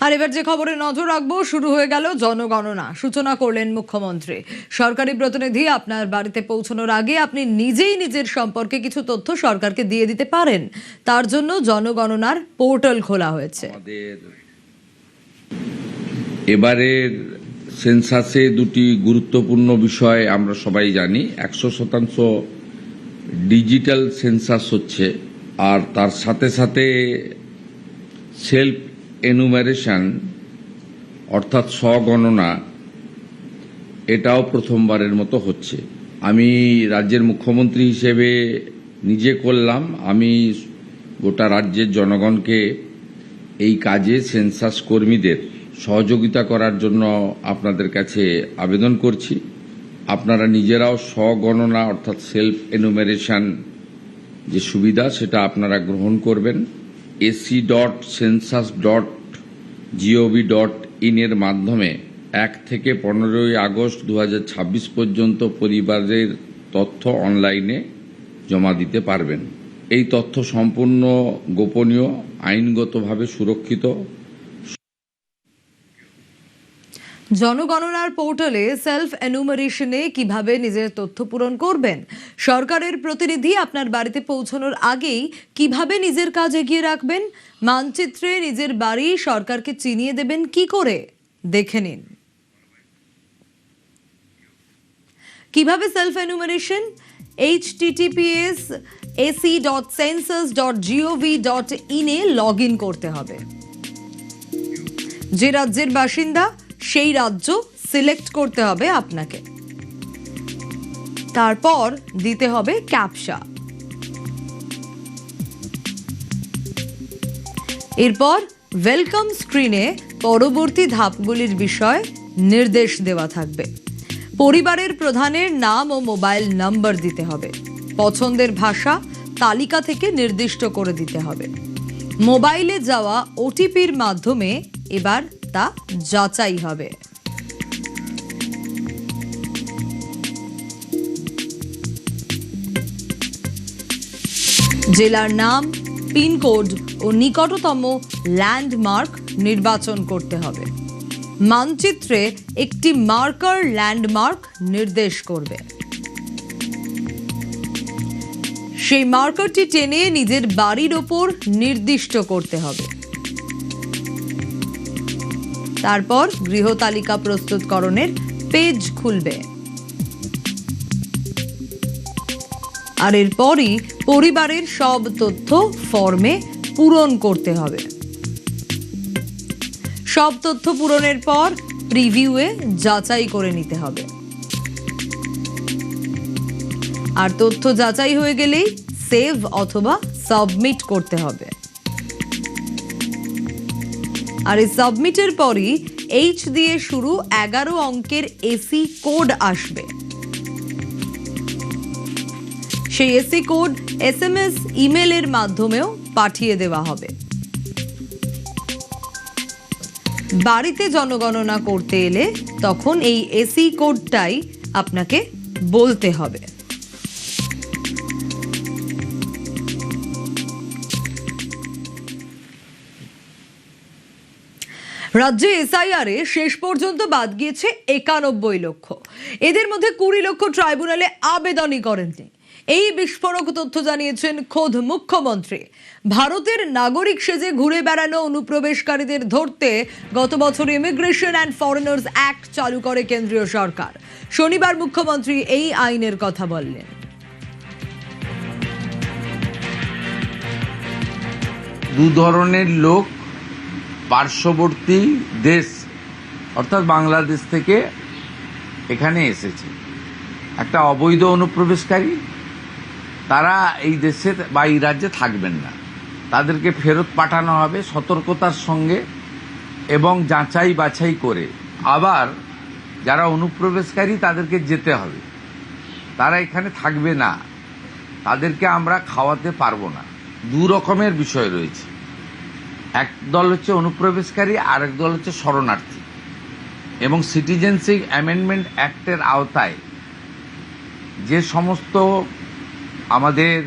আর এবার যে খবরে নজর রাখবো, শুরু হয়ে গেল জনগণনা। সূচনা করলেন মুখ্যমন্ত্রী। সরকারি প্রতিনিধি আপনার বাড়িতে পৌঁছানোর আগে আপনি নিজেই নিজের সম্পর্কে কিছু তথ্য সরকারকে দিয়ে দিতে পারেন। তার জন্য জনগণনার পোর্টাল খোলা হয়েছে। আমাদের এবারের সেন্সাসে দুটি গুরুত্বপূর্ণ বিষয় আমরা সবাই জানি। 100% ডিজিটাল সেন্সাস হচ্ছে, আর তার সাথে সাথে সেলফ এনুমারেশন অর্থাৎ স্বগণনা, এটাও প্রথমবারের মতো হচ্ছে। আমি রাজ্যের মুখ্যমন্ত্রী হিসেবে নিজে করলাম, আমি গোটা রাজ্যের জনগণকে এই কাজে সেন্সাস কর্মীদের সহযোগিতা করার জন্য আপনাদের কাছে আবেদন করছি। আপনারা নিজেরাও স্বগণনা অর্থাৎ সেলফ এনুমারেশন যে সুবিধা সেটা আপনারা গ্রহণ করবেন। ac.census.gov.in এর মাধ্যমে 1 থেকে 15 আগস্ট 2026 পর্যন্ত পরিবারের তথ্য অনলাইনে জমা দিতে পারবেন। এই তথ্য সম্পূর্ণ গোপনীয়, আইনগতভাবে সুরক্ষিত। জনগণনার পোর্টালে সেলফ এনুমারেশনে কিভাবে নিজের তথ্য পূরণ করবেন, সরকারের প্রতিনিধি আপনার বাড়িতে পৌঁছানোর আগেই কিভাবে নিজের কাজ এগিয়ে রাখবেন, মানচিত্রে নিজের বাড়ি সরকারকে চিনিয়ে দেবেন কি করে, দেখে নিন। কিভাবে self enumeration? https://ac.census.gov.in A log in করতে হবে। যে রাজ্যের বাসিন্দা সেই রাজ্য সিলেক্ট করতে হবে আপনাকে। তারপর দিতে হবে ক্যাপচা। এরপর ওয়েলকাম স্ক্রিনে পরবর্তী ধাপগুলির বিষয় নির্দেশ দেওয়া থাকবে। পরিবারের প্রধানের নাম ও মোবাইল নাম্বার দিতে হবে। পছন্দের ভাষা তালিকা থেকে নির্দিষ্ট করে দিতে হবে। মোবাইলে যাওয়া ওটিপির মাধ্যমে এবার তা যাচাই হবে। জেলার নাম, পিনকোড ও নিকটতম ল্যান্ডমার্ক নির্বাচন করতে হবে। মানচিত্রে একটি মার্কার ল্যান্ডমার্ক নির্দেশ করবে। সেই মার্কারটি টেনে নিজের বাড়ির ওপর নির্দিষ্ট করতে হবে। তারপর গৃহ তালিকা প্রস্তুতকরণের পেজ খুলবে। আর এরপরই পরিবারের সব তথ্য ফর্মে পূরণ করতে হবে। সব তথ্য পূরণের পর প্রিভিউয়ে যাচাই করে নিতে হবে। আর তথ্য যাচাই হয়ে গেলেই সেভ অথবা সাবমিট করতে হবে। আর এই সাবমিটের পরই এইচ দিয়ে শুরু 11 অঙ্কের এসি কোড আসবে। সেই এসি কোড SMS, ইমেলের মাধ্যমেও পাঠিয়ে দেওয়া হবে। বাড়িতে জনগণনা করতে এলে তখন এই এসি কোডটাই আপনাকে বলতে হবে। রাজ্যে SIR এ শেষ পর্যন্ত বাদ গিয়েছে 91 লক্ষ। এদের মধ্যে 20 লক্ষ ট্রাইব্যুনালে আবেদনই করেননি। এই বিস্ফোরক তথ্য জানিয়েছেন খোদ মুখ্যমন্ত্রী। ভারতের নাগরিক সেজে ঘুরে বেড়ানো অনুপ্রবেশকারীদের ধরতে গত বছর ইমিগ্রেশন অ্যান্ড ফরেনার্স অ্যাক্ট চালু করে কেন্দ্রীয় সরকার। শনিবার মুখ্যমন্ত্রী এই আইনের কথা বললেন। দু ধরনের লোক পার্শ্ববর্তী দেশ অর্থাৎ বাংলাদেশ থেকে এখানে এসেছে। একটা অবৈধ অনুপ্রবেশকারী, তারা এই দেশে বা এই রাজ্যে থাকবেন না, তাদেরকে ফেরত পাঠানো হবে সতর্কতার সঙ্গে এবং যাচাই বাছাই করে। আবার যারা অনুপ্রবেশকারী তাদেরকে যেতে হবে, তারা এখানে থাকবে না, তাদেরকে আমরা খাওয়াতে পারবো না। দু রকমের বিষয় রয়েছে। এক দল হচ্ছে অনুপ্রবেশকারী, আরেক দল হচ্ছে শরণার্থী। এবং সিটিজেনশিপ অ্যামেন্ডমেন্ট অ্যাক্টের আওতায় যে সমস্ত আমাদের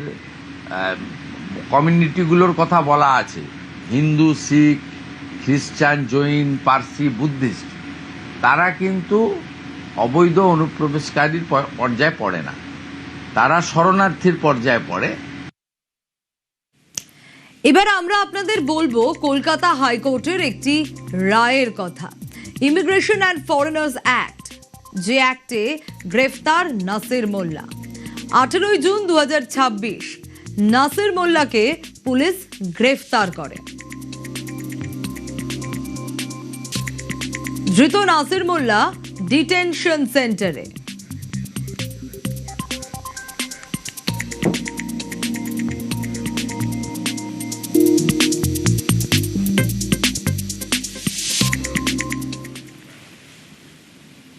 কমিউনিটিগুলোর কথা বলা আছে, হিন্দু, শিখ, খ্রিস্টান, জৈন, পার্সি, বুদ্ধিস্ট, তারা কিন্তু অবৈধ অনুপ্রবেশকারীর পর্যায়ে পড়ে না, তারা শরণার্থীর পর্যায়ে পড়ে। এবার আমরা আপনাদের বলবো কলকাতা হাইকোর্টের একটি রায়ের কথা। ইমিগ্রেশন অ্যান্ড ফরেনার্স অ্যাক্ট, যে অ্যাক্টে গ্রেফতার নাসির মোল্লা। 18 জুন 2026 নাসির মোল্লাকে পুলিশ গ্রেফতার করে। ধৃত নাসির মোল্লা ডিটেনশন সেন্টারে।